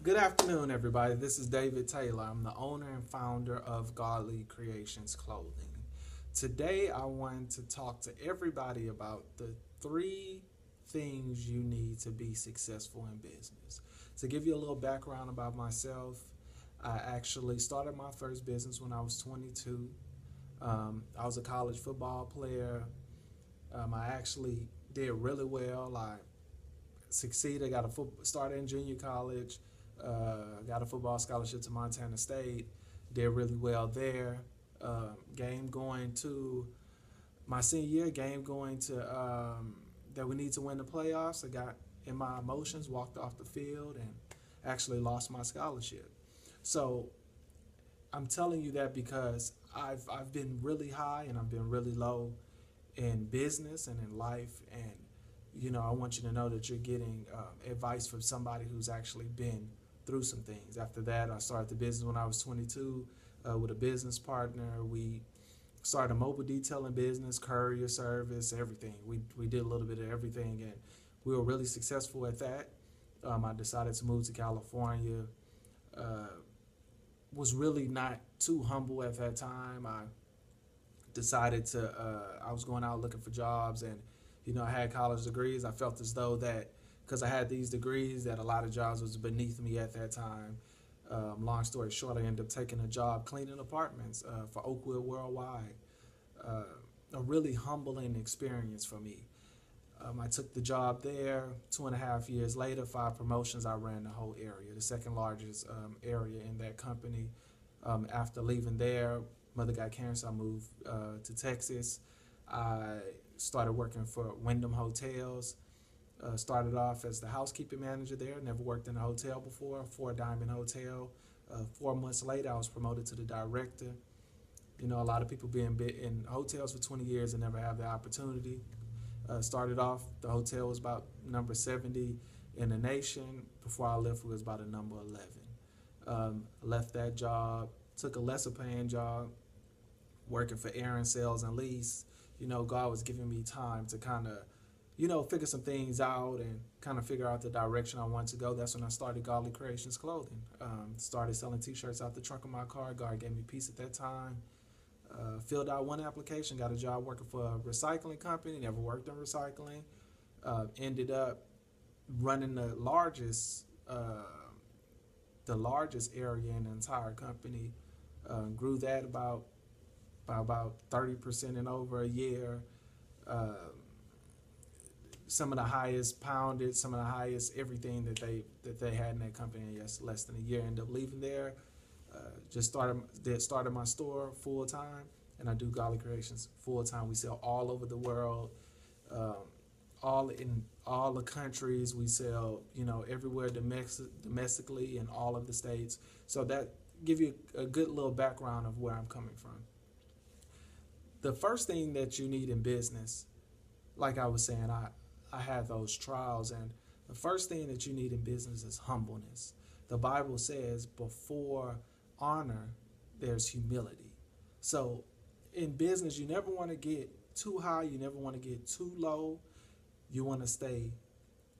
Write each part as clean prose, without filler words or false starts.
Good afternoon, everybody. This is David Taylor. I'm the owner and founder of Godly Creations Clothing. Today, I want to talk to everybody about the three things you need to be successful in business. To give you a little background about myself, I actually started my first business when I was 22. I was a college football player. I actually did really well. I succeeded. Got started in junior college. Got a football scholarship to Montana State. Did really well there. Game going to my senior year. Game going to that we need to win the playoffs. I got in my emotions, walked off the field, and actually lost my scholarship. So I'm telling you that because I've been really high and I've been really low in business and in life, and I want you to know that you're getting advice from somebody who's actually been through some things. After that, I started the business when I was 22 with a business partner. We started a mobile detailing business, courier service, everything. We did a little bit of everything, and we were really successful at that. I decided to move to California. Was really not too humble at that time. I decided to, I was going out looking for jobs, and I had college degrees. I felt as though that because I had these degrees that a lot of jobs was beneath me at that time. Long story short, I ended up taking a job cleaning apartments for Oakwood Worldwide. A really humbling experience for me. I took the job there. 2.5 years later, 5 promotions. I ran the whole area, the second largest area in that company. After leaving there, mother got cancer. I moved to Texas. I started working for Wyndham Hotels. Started off as the housekeeping manager there. Never worked in a hotel before. 4 Diamond Hotel. 4 months later, I was promoted to the director. A lot of people being in hotels for 20 years and never have the opportunity. Started off, the hotel was about number 70 in the nation. Before I left, it was about a number 11. Left that job, took a lesser paying job, working for Aaron Sales and Lease. God was giving me time to kind of, figure some things out and kind of figure out the direction I wanted to go. That's when I started Godly Creations Clothing. Started selling t-shirts out the trunk of my car. God gave me peace at that time. Filled out 1 application, got a job working for a recycling company, never worked in recycling. Ended up running the largest area in the entire company. Grew that by about 30% in over a year. Some of the highest pounded, some of the highest everything that they had in that company in less than a year. Ended up leaving there. Just started my store full time, and I do Godly Creations full time. We sell all over the world, all in all the countries. We sell, everywhere domestically in all of the states. So that give you a good little background of where I'm coming from. The first thing that you need in business, like I was saying, I had those trials, and the first thing that you need in business is humbleness. The Bible says before honor, there's humility. So in business, you never want to get too high. You never want to get too low. You want to stay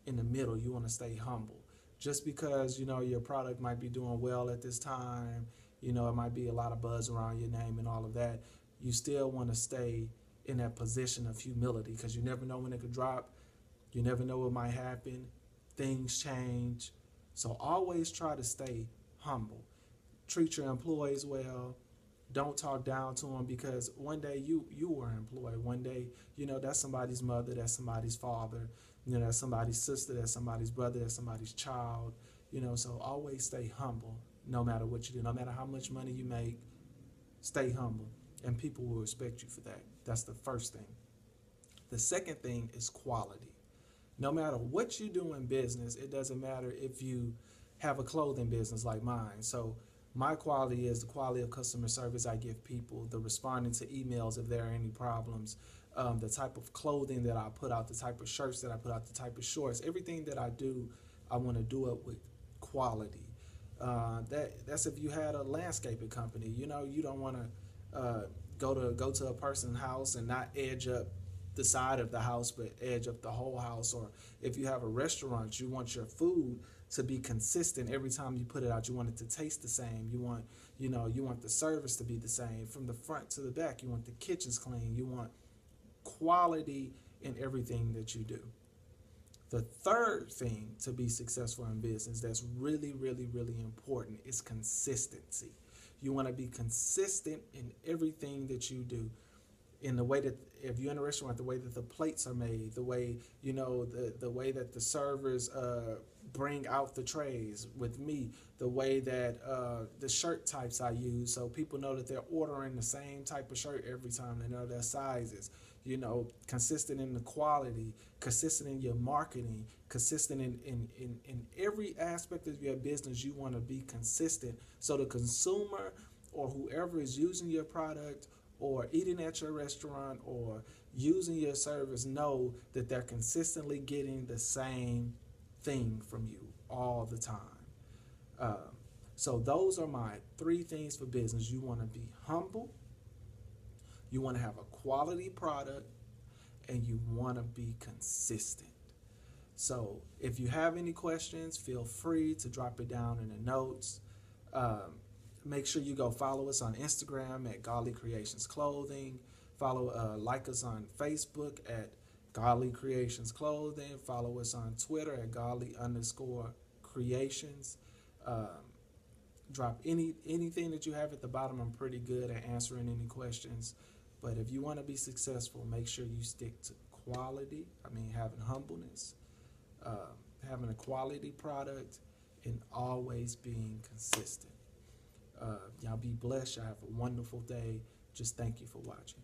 in the middle. You want to stay humble. Just because, your product might be doing well at this time, it might be a lot of buzz around your name and all of that, you still want to stay in that position of humility, because you never know when it could drop. You never know what might happen. Things change. So always try to stay humble. Treat your employees well. Don't talk down to them, because one day you were an employee. One day, that's somebody's mother, that's somebody's father, that's somebody's sister, that's somebody's brother, that's somebody's child. So always stay humble no matter what you do. No matter how much money you make, stay humble, and people will respect you for that. That's the first thing. The second thing is quality. No matter what you do in business, it doesn't matter if you have a clothing business like mine. So my quality is the quality of customer service I give people, the responding to emails if there are any problems, the type of clothing that I put out, the type of shirts that I put out, the type of shorts. Everything that I do, I want to do it with quality. That's if you had a landscaping company. You don't want to go to a person's house and not edge up the side of the house but edge up the whole house. Or if you have a restaurant, you want your food to be consistent every time you put it out. You want it to taste the same. You want, you want the service to be the same from the front to the back. You want the kitchens clean. You want quality in everything that you do. The third thing to be successful in business that's really, really, really important is consistency. You want to be consistent in everything that you do. In the way that, if you're in a restaurant, the way that the plates are made, the way, the way that the servers bring out the trays with me, the way that the shirt types I use, so people know that they're ordering the same type of shirt every time. They know their sizes. Consistent in the quality, consistent in your marketing, consistent in every aspect of your business. You want to be consistent so the consumer or whoever is using your product or eating at your restaurant or using your service know that they're consistently getting the same thing from you all the time. So those are my 3 things for business. You want to be humble, you want to have a quality product, and you want to be consistent. So if you have any questions, feel free to drop it down in the notes. Make sure you go follow us on Instagram at Godly Creations Clothing. Like us on Facebook at Godly Creations Clothing. Follow us on Twitter at Godly_Creations. Drop anything that you have at the bottom. I'm pretty good at answering any questions. But if you want to be successful, make sure you stick to quality. Having humbleness, having a quality product, and always being consistent. Y'all be blessed. Y'all have a wonderful day. Just thank you for watching.